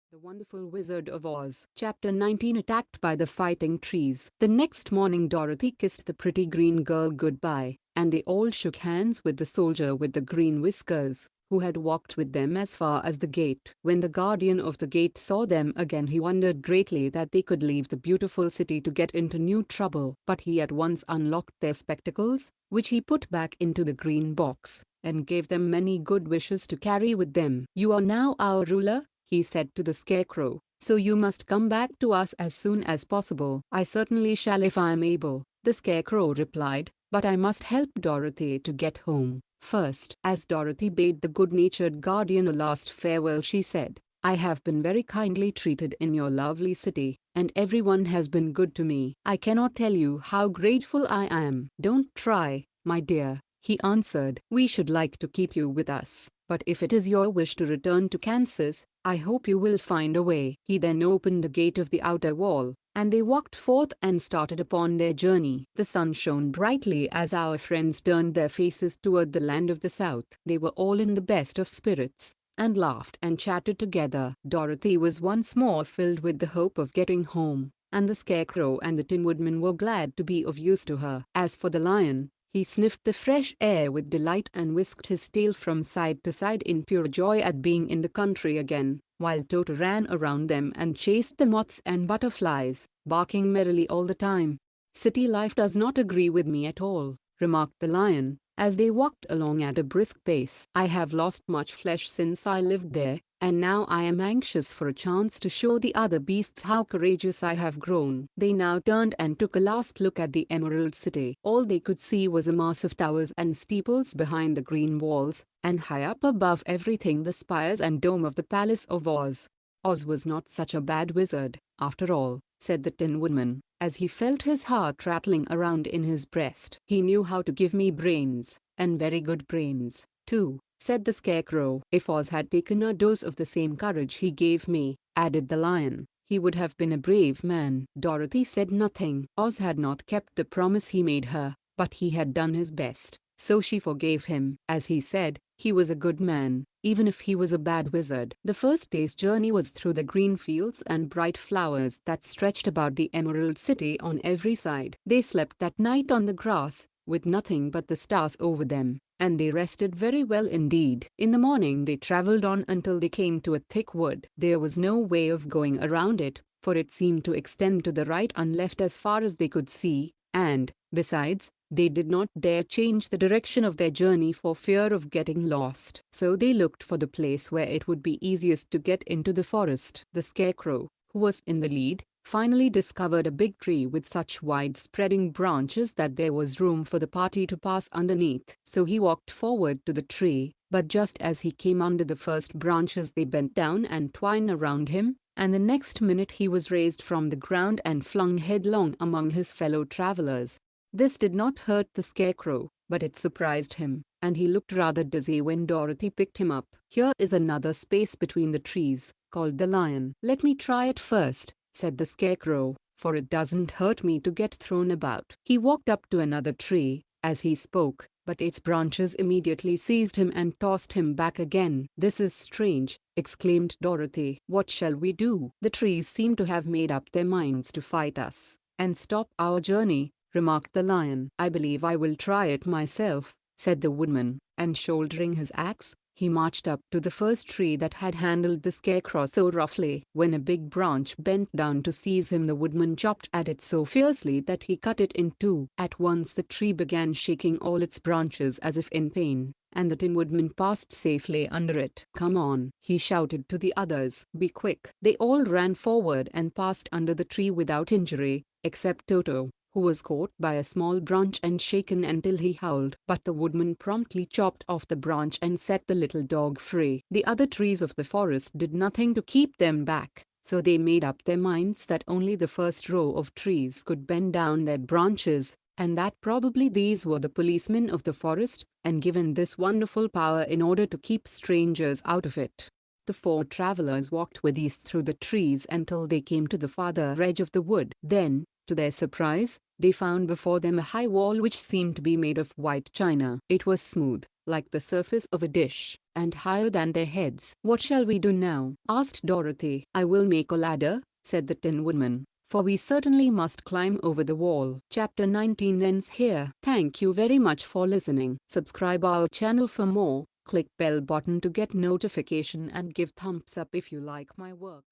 The Wonderful Wizard of Oz. Chapter 19. Attacked by the Fighting Trees. The next morning Dorothy kissed the pretty green girl goodbye, and they all shook hands with the soldier with the green whiskers, who had walked with them as far as the gate. When the guardian of the gate saw them again, he wondered greatly that they could leave the beautiful city to get into new trouble. But he at once unlocked their spectacles, which he put back into the green box, and gave them many good wishes to carry with them. "You are now our ruler," he said to the Scarecrow, "so you must come back to us as soon as possible." "I certainly shall if I am able," the Scarecrow replied, "but I must help Dorothy to get home first." As Dorothy bade the good-natured guardian a last farewell, she said, "I have been very kindly treated in your lovely city, and everyone has been good to me. I cannot tell you how grateful I am." "Don't try, my dear," he answered. "We should like to keep you with us, but if it is your wish to return to Kansas, I hope you will find a way." He then opened the gate of the outer wall, and they walked forth and started upon their journey. The sun shone brightly as our friends turned their faces toward the land of the South. They were all in the best of spirits, and laughed and chatted together. Dorothy was once more filled with the hope of getting home, and the Scarecrow and the Tin Woodman were glad to be of use to her. As for the lion, he sniffed the fresh air with delight and whisked his tail from side to side in pure joy at being in the country again, while Toto ran around them and chased the moths and butterflies, barking merrily all the time. "City life does not agree with me at all," remarked the lion, as they walked along at a brisk pace. "I have lost much flesh since I lived there, and now I am anxious for a chance to show the other beasts how courageous I have grown." They now turned and took a last look at the Emerald City. All they could see was a mass of towers and steeples behind the green walls, and high up above everything the spires and dome of the Palace of Oz. "Oz was not such a bad wizard, after all," said the Tin Woodman, as he felt his heart rattling around in his breast. "He knew how to give me brains, and very good brains, too," said the Scarecrow. "If Oz had taken a dose of the same courage he gave me," added the lion, "he would have been a brave man." Dorothy said nothing. Oz had not kept the promise he made her, but he had done his best, so she forgave him. As he said, he was a good man, even if he was a bad wizard. The first day's journey was through the green fields and bright flowers that stretched about the Emerald City on every side. They slept that night on the grass, with nothing but the stars over them, and they rested very well indeed. In the morning they traveled on until they came to a thick wood. There was no way of going around it, for it seemed to extend to the right and left as far as they could see, and, besides, they did not dare change the direction of their journey for fear of getting lost. So they looked for the place where it would be easiest to get into the forest. The Scarecrow, who was in the lead, finally discovered a big tree with such wide-spreading branches that there was room for the party to pass underneath. So he walked forward to the tree, but just as he came under the first branches they bent down and twined around him, and the next minute he was raised from the ground and flung headlong among his fellow travelers. This did not hurt the Scarecrow, but it surprised him, and he looked rather dizzy when Dorothy picked him up. "Here is another space between the trees," called the lion. "Let me try it first," said the Scarecrow, "for it doesn't hurt me to get thrown about." He walked up to another tree, as he spoke, but its branches immediately seized him and tossed him back again. "This is strange," exclaimed Dorothy. "What shall we do?" "The trees seem to have made up their minds to fight us, and stop our journey," remarked the lion. "I believe I will try it myself," said the woodman, and shouldering his axe, he marched up to the first tree that had handled the Scarecrow so roughly. When a big branch bent down to seize him, the woodman chopped at it so fiercely that he cut it in two. At once the tree began shaking all its branches as if in pain, and the Tin Woodman passed safely under it. "Come on," he shouted to the others. "Be quick." They all ran forward and passed under the tree without injury, except Toto, who was caught by a small branch and shaken until he howled. But the woodman promptly chopped off the branch and set the little dog free. The other trees of the forest did nothing to keep them back, so they made up their minds that only the first row of trees could bend down their branches, and that probably these were the policemen of the forest, and given this wonderful power in order to keep strangers out of it. The four travelers walked with ease through the trees until they came to the farther edge of the wood. Then, To their surprise, they found before them a high wall which seemed to be made of white china. It was smooth, like the surface of a dish, and higher than their heads. "What shall we do now?" asked Dorothy. "I will make a ladder," said the Tin Woodman, "for we certainly must climb over the wall." Chapter 19 ends here. Thank you very much for listening. Subscribe our channel for more. Click bell button to get notification and give thumbs up if you like my work.